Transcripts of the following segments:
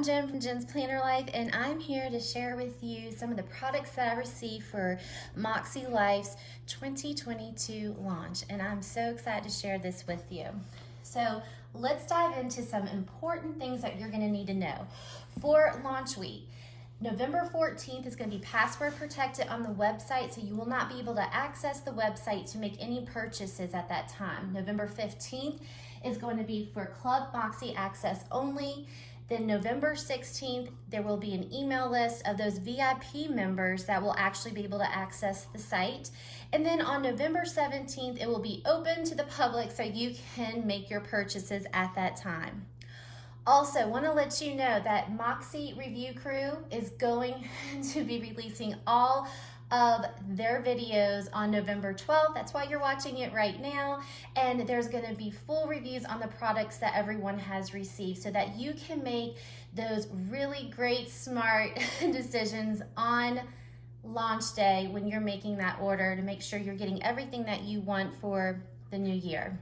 I'm Jen from Jen's Planner Life, and I'm here to share with you some of the products that I received for MakseLife's 2022 launch, and I'm so excited to share this with you. So let's dive into some important things that you're going to need to know. For launch week, November 14th is going to be password protected on the website, so you will not be able to access the website to make any purchases at that time. November 15th is going to be for ClubMakse Access only. Then November 16th, there will be an email list of those VIP members that will actually be able to access the site. And then on November 17th, it will be open to the public so you can make your purchases at that time. Also, want to let you know that Makse Review Crew is going to be releasing all of their videos on November 12th. That's why you're watching it right now. And there's going to be full reviews on the products that everyone has received so that you can make those really great, smart decisions on launch day when you're making that order to make sure you're getting everything that you want for the new year.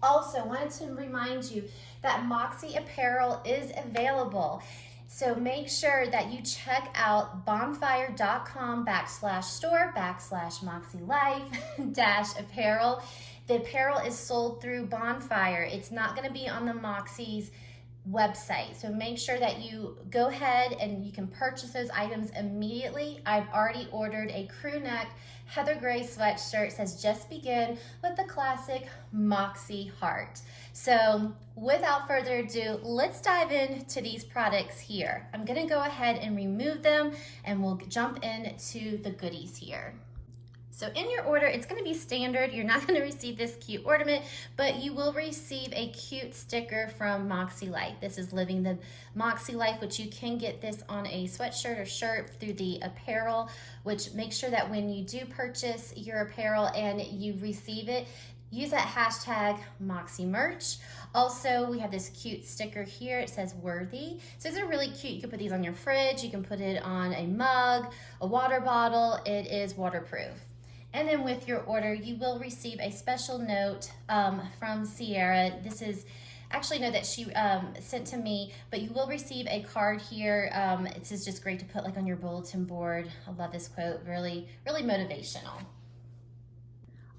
Also, wanted to remind you that Makse Apparel is available. So make sure that you check out bonfire.com/store/MakseLife-apparel. The apparel is sold through Bonfire. It's not going to be on the Makse's website. So make sure that you go ahead and you can purchase those items immediately. I've already ordered a crew neck heather gray sweatshirt. It says just begin with the classic Makse heart. So without further ado, let's dive into these products here. I'm gonna go ahead and remove them and we'll jump into the goodies here. So in your order, it's gonna be standard. You're not gonna receive this cute ornament, but you will receive a cute sticker from MakseLife. This is Living the MakseLife, which you can get this on a sweatshirt or shirt through the apparel, which makes sure that when you do purchase your apparel and you receive it, use that hashtag MakseMerch. Also, we have this cute sticker here. It says worthy. So these are really cute. You can put these on your fridge. You can put it on a mug, a water bottle. It is waterproof. And then with your order, you will receive a special note from Sierra. This is actually a note that she sent to me, but you will receive a card here. This is just great to put like on your bulletin board. I love this quote, really, really motivational.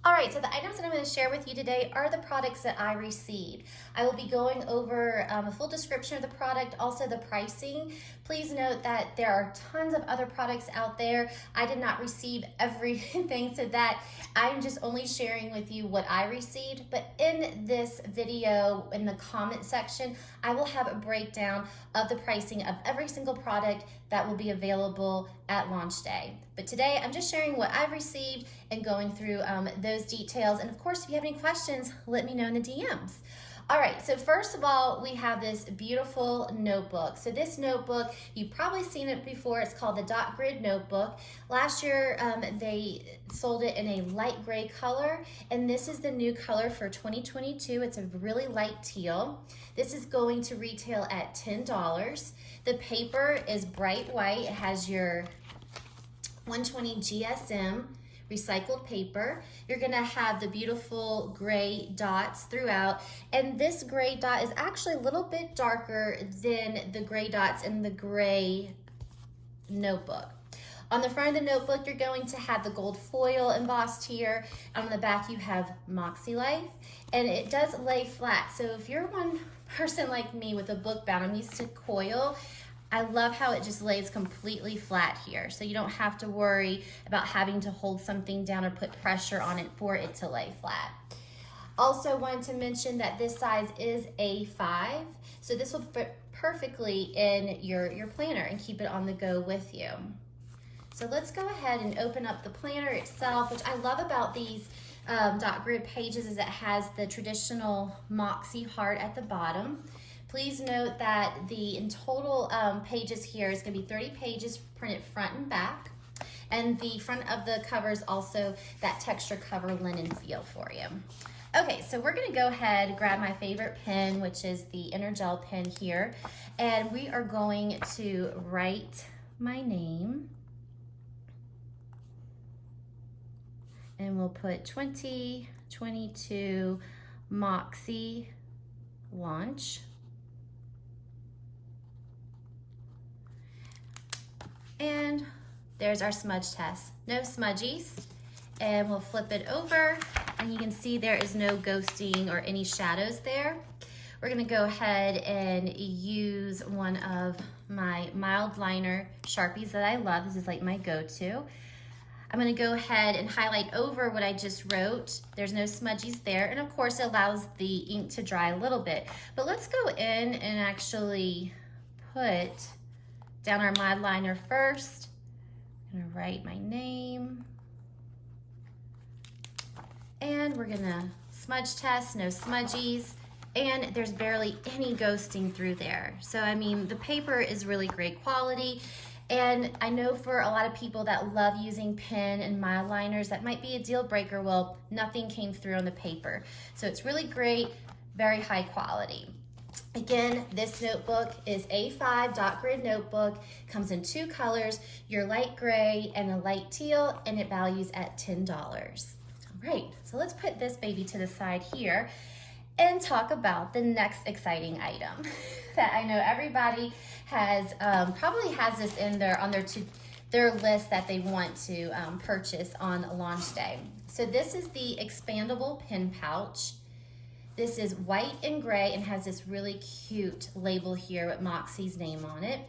All right, so the items that I'm going to share with you today are the products that I received. I will be going over a full description of the product, also the pricing. Please note that there are tons of other products out there. I did not receive everything, so that I'm just only sharing with you what I received. But in this video, in the comment section, I will have a breakdown of the pricing of every single product that will be available at launch day. But today, I'm just sharing what I've received and going through those details. And of course, if you have any questions, let me know in the DMs. All right, so first of all, we have this beautiful notebook. So this notebook, you've probably seen it before. It's called the Dot Grid Notebook. Last year, they sold it in a light gray color, and this is the new color for 2022. It's a really light teal. This is going to retail at $10. The paper is bright white. It has your 120 GSM recycled paper. You're gonna have the beautiful gray dots throughout, and this gray dot is actually a little bit darker than the gray dots in the gray notebook. On the front of the notebook, you're going to have the gold foil embossed here. On the back, you have MakseLife, and it does lay flat. So if you're one person like me with a book bound, I'm used to coil. I love how it just lays completely flat here, so you don't have to worry about having to hold something down or put pressure on it for it to lay flat. Also wanted to mention that this size is A5, so this will fit perfectly in your planner and keep it on the go with you. So let's go ahead and open up the planner itself, which I love about these dot grid pages is it has the traditional Makse heart at the bottom. Please note that the in total pages here is going to be 30 pages printed front and back. And the front of the cover is also that texture cover linen feel for you. Okay, so we're going to go ahead and grab my favorite pen, which is the Gel pen here. And we are going to write my name. And we'll put 2022 Makse launch. And there's our smudge test. No smudgies. And we'll flip it over and you can see there is no ghosting or any shadows there. We're gonna go ahead and use one of my mild liner Sharpies that I love. This is like my go-to. I'm gonna go ahead and highlight over what I just wrote. There's no smudgies there, and of course it allows the ink to dry a little bit. But let's go in and actually put down our mild liner first. I'm gonna write my name. And we're gonna smudge test, no smudgies. And there's barely any ghosting through there. So I mean, the paper is really great quality. And I know for a lot of people that love using pen and mild liners, that might be a deal breaker. Well, nothing came through on the paper. So it's really great, very high quality. Again, this notebook is A5 dot grid notebook, comes in 2 colors, your light gray and a light teal, and it values at $10. All right, so let's put this baby to the side here and talk about the next exciting item that I know everybody has probably has this in their list that they want to purchase on launch day. So this is the Expandable Pen Pouch. This is white and gray and has this really cute label here with Makse's name on it.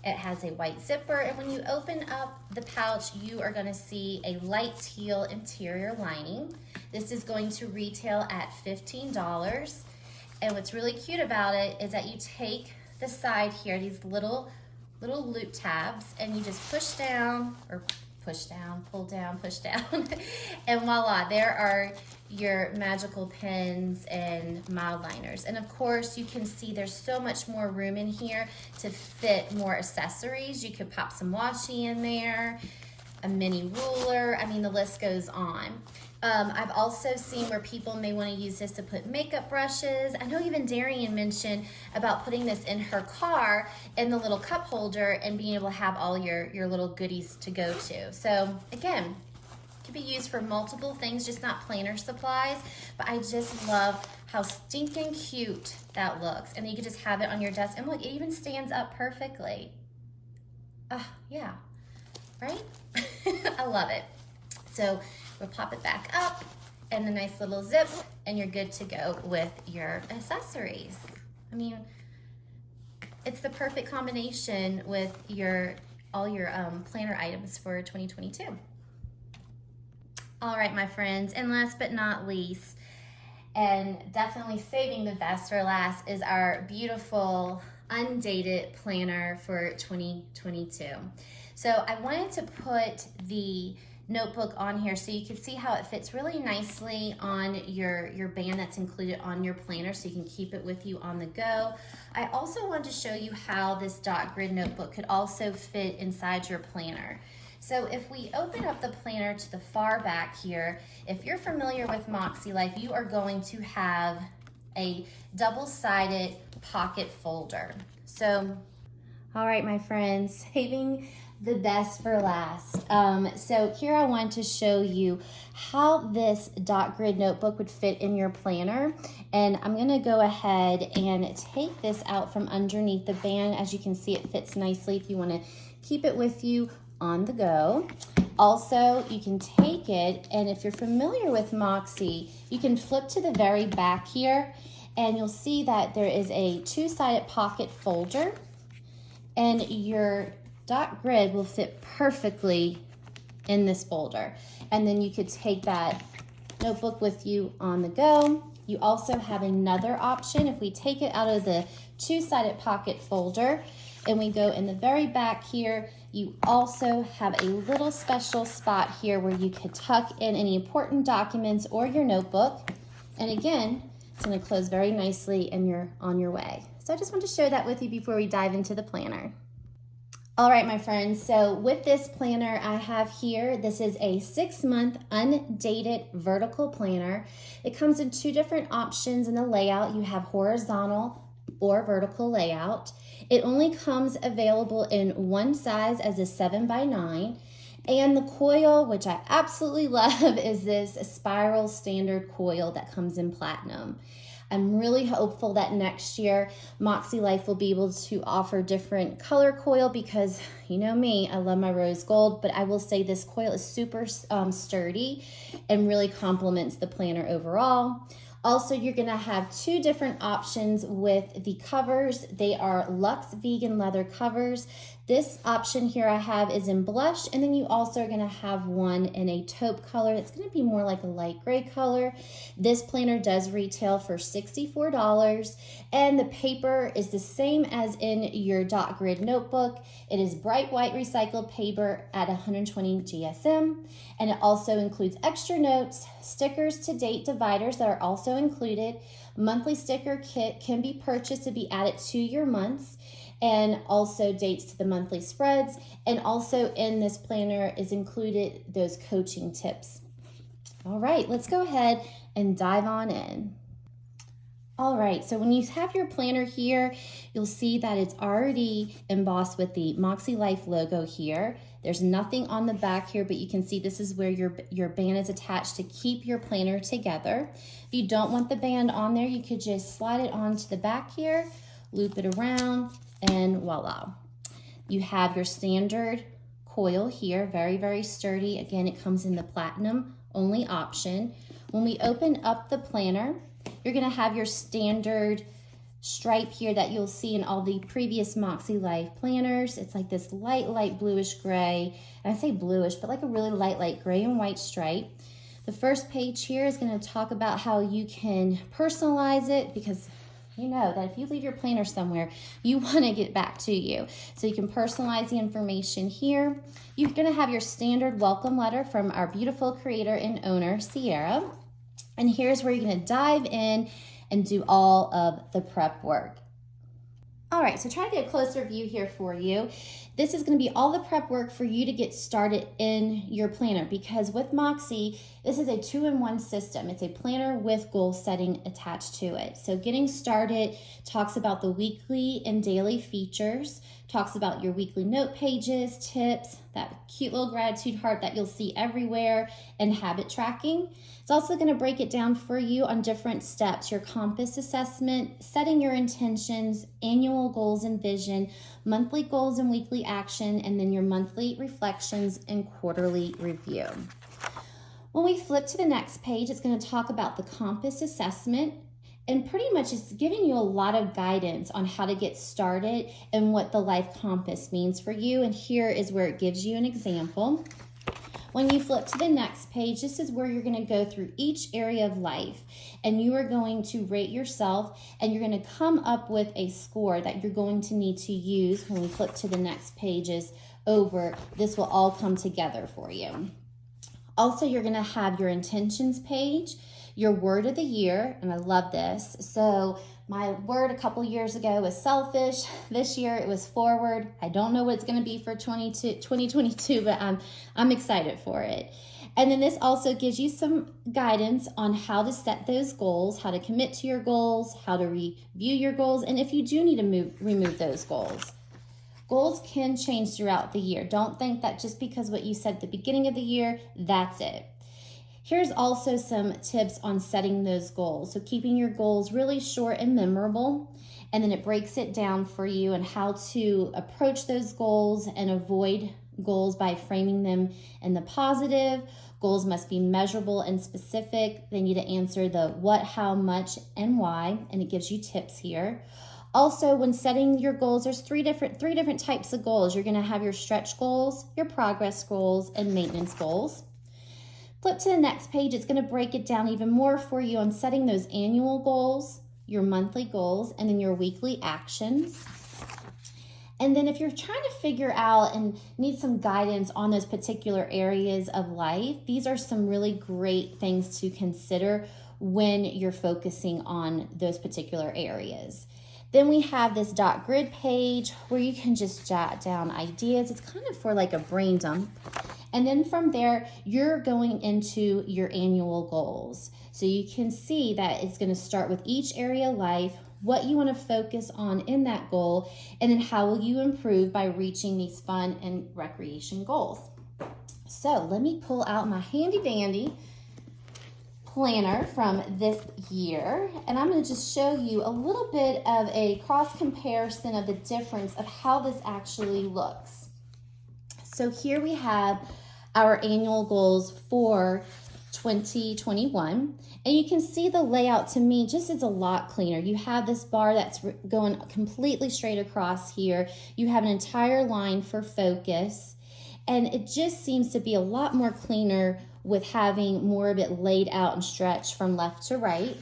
It has a white zipper, and when you open up the pouch, you are gonna see a light teal interior lining. This is going to retail at $15. And what's really cute about it is that you take the side here, these little loop tabs, and you just push down, or push down, pull down, push down, and voila, there are your magical pens and mild liners. And of course, you can see there's so much more room in here to fit more accessories. You could pop some washi in there, a mini ruler. I mean, the list goes on. I've also seen where people may want to use this to put makeup brushes. I know even Darian mentioned about putting this in her car in the little cup holder and being able to have all your little goodies to go to. So again, it can be used for multiple things, just not planner supplies, but I just love how stinking cute that looks. And you can just have it on your desk, and look, it even stands up perfectly. Yeah, right? I love it. So we'll pop it back up and the nice little zip, and you're good to go with your accessories. I mean, it's the perfect combination with all your planner items for 2022. All right, my friends, and last but not least, and definitely saving the best for last, is our beautiful Undated planner for 2022. So I wanted to put the notebook on here so you can see how it fits really nicely on your band that's included on your planner, so you can keep it with you on the go. I also wanted to show you how this dot grid notebook could also fit inside your planner. So if we open up the planner to the far back here, if you're familiar with MakseLife, you are going to have a double-sided pocket folder. So, all right, my friends, saving the best for last. So here I want to show you how this dot grid notebook would fit in your planner. And I'm gonna go ahead and take this out from underneath the band. As you can see, it fits nicely if you wanna keep it with you on the go. Also, you can take it, and if you're familiar with Makse, you can flip to the very back here, and you'll see that there is a 2-sided pocket folder, and your dot grid will fit perfectly in this folder. And then you could take that notebook with you on the go. You also have another option. If we take it out of the 2-sided pocket folder and we go in the very back here, you also have a little special spot here where you could tuck in any important documents or your notebook. And again, it's going to close very nicely and you're on your way. So I just want to share that with you before we dive into the planner. All right, my friends, so with this planner I have here, this is a 6-month undated vertical planner. It comes in 2 different options in the layout. You have horizontal or vertical layout. It only comes available in one size as a 7x9, And the coil, which I absolutely love, is this spiral standard coil that comes in platinum. I'm really hopeful that next year MakseLife will be able to offer different color coil because you know me, I love my rose gold, but I will say this coil is super sturdy and really complements the planner overall. Also, you're gonna have two different options with the covers. They are Luxe Vegan Leather covers. This option here I have is in blush, and then you also are gonna have one in a taupe color. It's gonna be more like a light gray color. This planner does retail for $64, and the paper is the same as in your dot grid notebook. It is bright white recycled paper at 120 GSM, and it also includes extra notes, stickers to date dividers that are also included. Monthly sticker kit can be purchased to be added to your months, and also dates to the monthly spreads. And also in this planner is included those coaching tips. All right, let's go ahead and dive on in. All right, so when you have your planner here, you'll see that it's already embossed with the MakseLife logo here. There's nothing on the back here, but you can see this is where your band is attached to keep your planner together. If you don't want the band on there, you could just slide it onto the back here, loop it around, and voila. You have your standard coil here, very, very sturdy. Again, it comes in the platinum only option. When we open up the planner, you're gonna have your standard stripe here that you'll see in all the previous MakseLife planners. It's like this light bluish gray. And I say bluish, but like a really light gray and white stripe. The first page here is gonna talk about how you can personalize it, because you know that if you leave your planner somewhere, you want to get back to you. So you can personalize the information here. You're going to have your standard welcome letter from our beautiful creator and owner, Sierra. And here's where you're going to dive in and do all of the prep work. All right, so try to get a closer view here for you. This is going to be all the prep work for you to get started in your planner, because with Makse, this is a 2-in-1 system. It's a planner with goal setting attached to it. So getting started talks about the weekly and daily features, talks about your weekly note pages, tips, that cute little gratitude heart that you'll see everywhere, and habit tracking. It's also going to break it down for you on different steps: your compass assessment, setting your intentions, annual goals and vision, monthly goals and weekly action, and then your monthly reflections and quarterly review. When we flip to the next page, it's going to talk about the compass assessment, and pretty much it's giving you a lot of guidance on how to get started and what the life compass means for you. And here is where it gives you an example. When you flip to the next page, this is where you're going to go through each area of life, and you are going to rate yourself, and you're going to come up with a score that you're going to need to use when we flip to the next pages over. This will all come together for you. Also, you're going to have your intentions page, your word of the year, and I love this. So my word a couple years ago was selfish. This year it was forward. I don't know what it's going to be for 2022, but I'm excited for it. And then this also gives you some guidance on how to set those goals, how to commit to your goals, how to review your goals, and if you do need to remove those goals. Goals can change throughout the year. Don't think that just because what you said at the beginning of the year, that's it. Here's also some tips on setting those goals. So keeping your goals really short and memorable, and then it breaks it down for you and how to approach those goals and avoid goals by framing them in the positive. Goals must be measurable and specific. They need to answer the what, how, much, and why, and it gives you tips here. Also, when setting your goals, there's three different types of goals. You're going to have your stretch goals, your progress goals, and maintenance goals. Flip to the next page. It's going to break it down even more for you on setting those annual goals, your monthly goals, and then your weekly actions. And then if you're trying to figure out and need some guidance on those particular areas of life, these are some really great things to consider when you're focusing on those particular areas. Then we have this dot grid page where you can just jot down ideas. It's kind of for like a brain dump. And then from there, you're going into your annual goals. So you can see that it's going to start with each area of life, what you want to focus on in that goal, and then how will you improve by reaching these fun and recreation goals. So let me pull out my handy dandy planner from this year, and I'm going to just show you a little bit of a cross comparison of the difference of how this actually looks. So here we have our annual goals for 2021, and you can see the layout to me just is a lot cleaner. You have this bar that's going completely straight across here. You have an entire line for focus, and it just seems to be a lot more cleaner with having more of it laid out and stretched from left to right.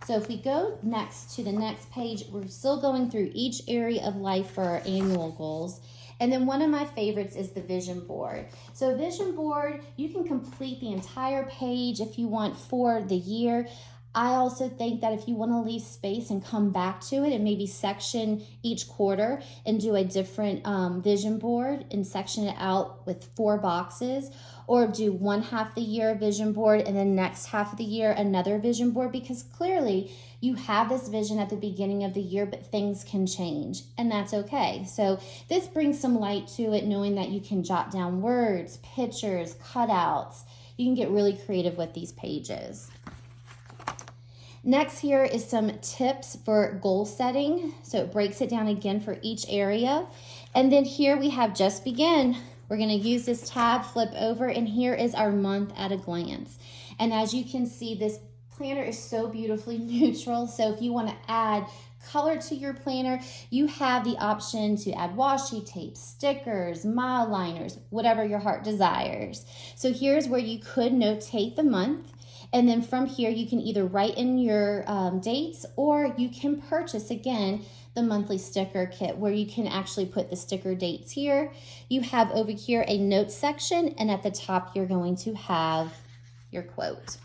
So if we go next to the next page, we're still going through each area of life for our annual goals. And then one of my favorites is the vision board. So vision board, you can complete the entire page if you want for the year. I also think that if you want to leave space and come back to it and maybe section each quarter and do a different vision board and section it out with 4 boxes, or do one half the year vision board and then next half of the year another vision board, because clearly you have this vision at the beginning of the year, but things can change, and that's okay. So this brings some light to it, knowing that you can jot down words, pictures, cutouts. You can get really creative with these pages. Next here is some tips for goal setting. So it breaks it down again for each area. And then here we have just begin. We're going to use this tab, flip over, and here is our month at a glance. And as you can see, this planner is so beautifully neutral. So if you want to add color to your planner, you have the option to add washi tape, stickers, mile liners, whatever your heart desires. So here's where you could notate the month. And then from here, you can either write in your dates, or you can purchase, again, the monthly sticker kit where you can actually put the sticker dates here. You have over here a notes section, and at the top, you're going to have your quote.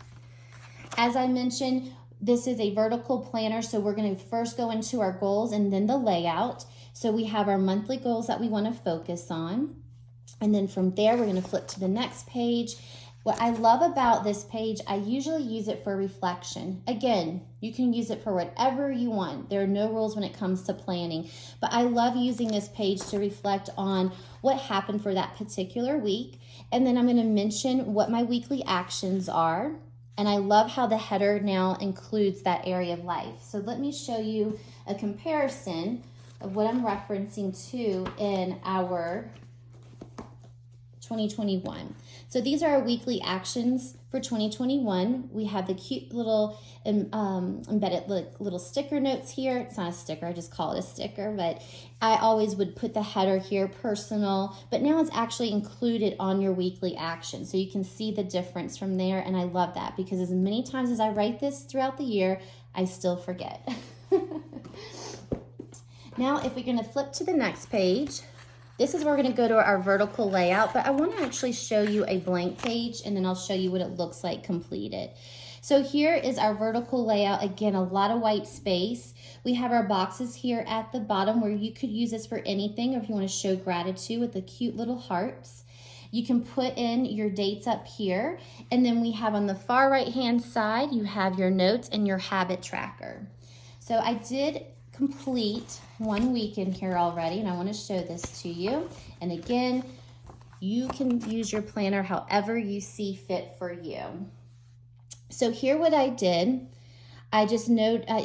As I mentioned, this is a vertical planner, so we're going to first go into our goals and then the layout. So we have our monthly goals that we want to focus on. And then from there, we're going to flip to the next page. What I love about this page, I usually use it for reflection. Again, you can use it for whatever you want. There are no rules when it comes to planning, but I love using this page to reflect on what happened for that particular week. And then I'm going to mention what my weekly actions are. And I love how the header now includes that area of life. So let me show you a comparison of what I'm referencing to in our 2021. So these are our weekly actions for 2021. We have the cute little embedded little sticker notes here. It's not a sticker, I just call it a sticker, but I always would put the header here, personal, but now it's actually included on your weekly action. So you can see the difference from there, and I love that because as many times as I write this throughout the year, I still forget. Now, if we're gonna flip to the next page, this is where we're going to go to our vertical layout, but I want to actually show you a blank page, and then I'll show you what it looks like completed. So here is our vertical layout. Again, a lot of white space. We have our boxes here at the bottom where you could use this for anything, or if you want to show gratitude with the cute little hearts. You can put in your dates up here, and then we have on the far right-hand side, you have your notes and your habit tracker. So I did complete 1 week in here already, and I want to show this to you. And again, you can use your planner however you see fit for you. So here what I did, I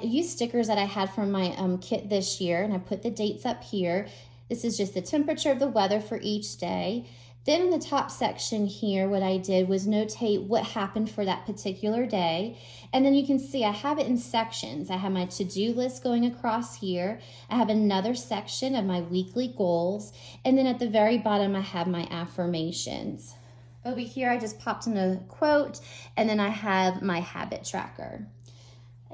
used stickers that I had from my kit this year, and I put the dates up here. This is just the temperature of the weather for each day. Then in the top section here, what I did was notate what happened for that particular day. And then you can see I have it in sections. I have my to-do list going across here. I have another section of my weekly goals. And then at the very bottom, I have my affirmations. Over here, I just popped in a quote, and then I have my habit tracker.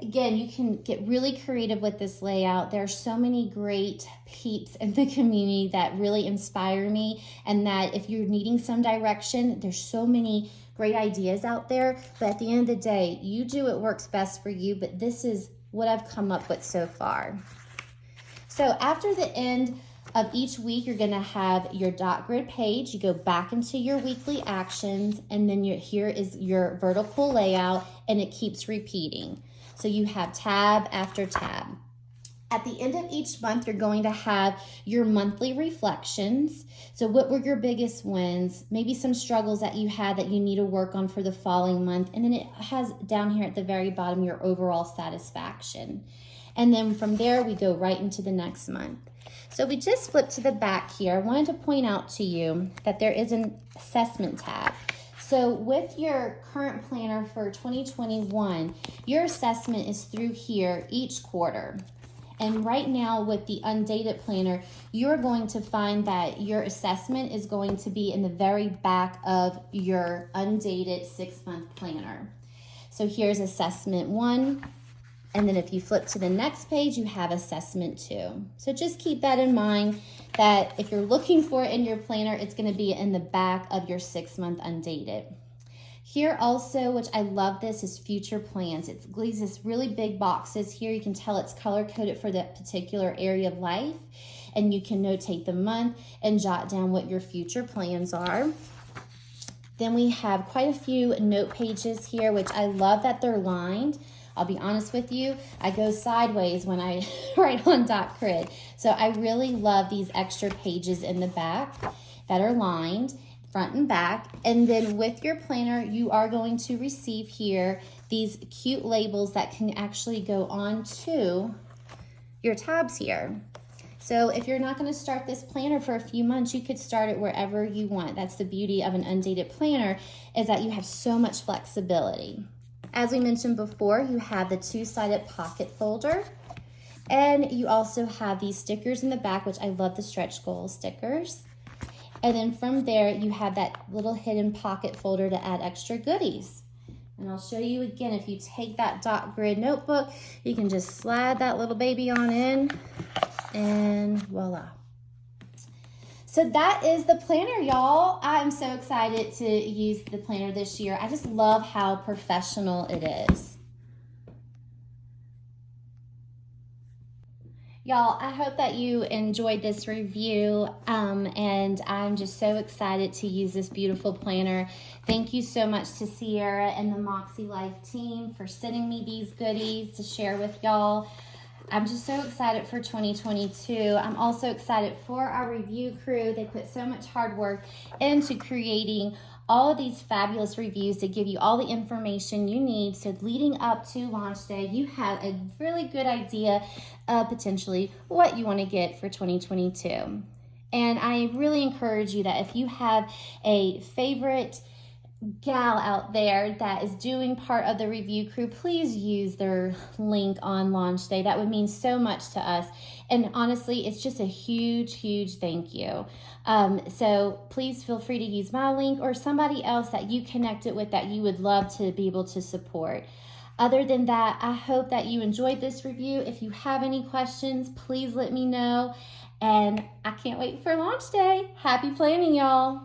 Again, you can get really creative with this layout. There are so many great peeps in the community that really inspire me, and that if you're needing some direction, there's so many great ideas out there. But at the end of the day, you do what works best for you, but this is what I've come up with so far. So after the end of each week, you're gonna have your dot grid page. You go back into your weekly actions, and then here is your vertical layout, and it keeps repeating. So you have tab after tab. At the end of each month, you're going to have your monthly reflections. So what were your biggest wins? Maybe some struggles that you had that you need to work on for the following month. And then it has down here at the very bottom your overall satisfaction. And then from there, we go right into the next month. So we just flip to the back here. I wanted to point out to you that there is an assessment tab. So with your current planner for 2021, your assessment is through here each quarter. And right now with the Undated planner, you're going to find that your assessment is going to be in the very back of your Undated 6-month planner. So here's assessment 1. And then if you flip to the next page, you have assessment 2. So just keep that in mind that if you're looking for it in your planner, it's going to be in the back of your 6-month Undated. Here also, which I love this, is future plans. It leaves this really big boxes here. You can tell it's color coded for that particular area of life. And you can notate the month and jot down what your future plans are. Then we have quite a few note pages here, which I love that they're lined. I'll be honest with you, I go sideways when I write on dot grid. So I really love these extra pages in the back that are lined, front and back. And then with your planner, you are going to receive here these cute labels that can actually go on to your tabs here. So if you're not going to start this planner for a few months, you could start it wherever you want. That's the beauty of an Undated planner, is that you have so much flexibility. As we mentioned before, you have the 2-sided pocket folder, and you also have these stickers in the back, which I love the stretch goal stickers. And then from there, you have that little hidden pocket folder to add extra goodies. And I'll show you again, if you take that dot grid notebook, you can just slide that little baby on in, and voila. So that is the planner, y'all. I'm so excited to use the planner this year. I just love how professional it is. Y'all, I hope that you enjoyed this review, and I'm just so excited to use this beautiful planner. Thank you so much to Sierra and the MakseLife team for sending me these goodies to share with y'all. I'm just so excited for 2022. I'm also excited for our review crew. They put so much hard work into creating all of these fabulous reviews to give you all the information you need. So leading up to launch day, you have a really good idea of potentially what you want to get for 2022. And I really encourage you that if you have a favorite gal out there that is doing part of the review crew, please use their link on launch day. That would mean so much to us. And honestly, it's just a huge, huge thank you. So please feel free to use my link or somebody else that you connected with that you would love to be able to support. Other than that, I hope that you enjoyed this review. If you have any questions, please let me know. And I can't wait for launch day. Happy planning, y'all.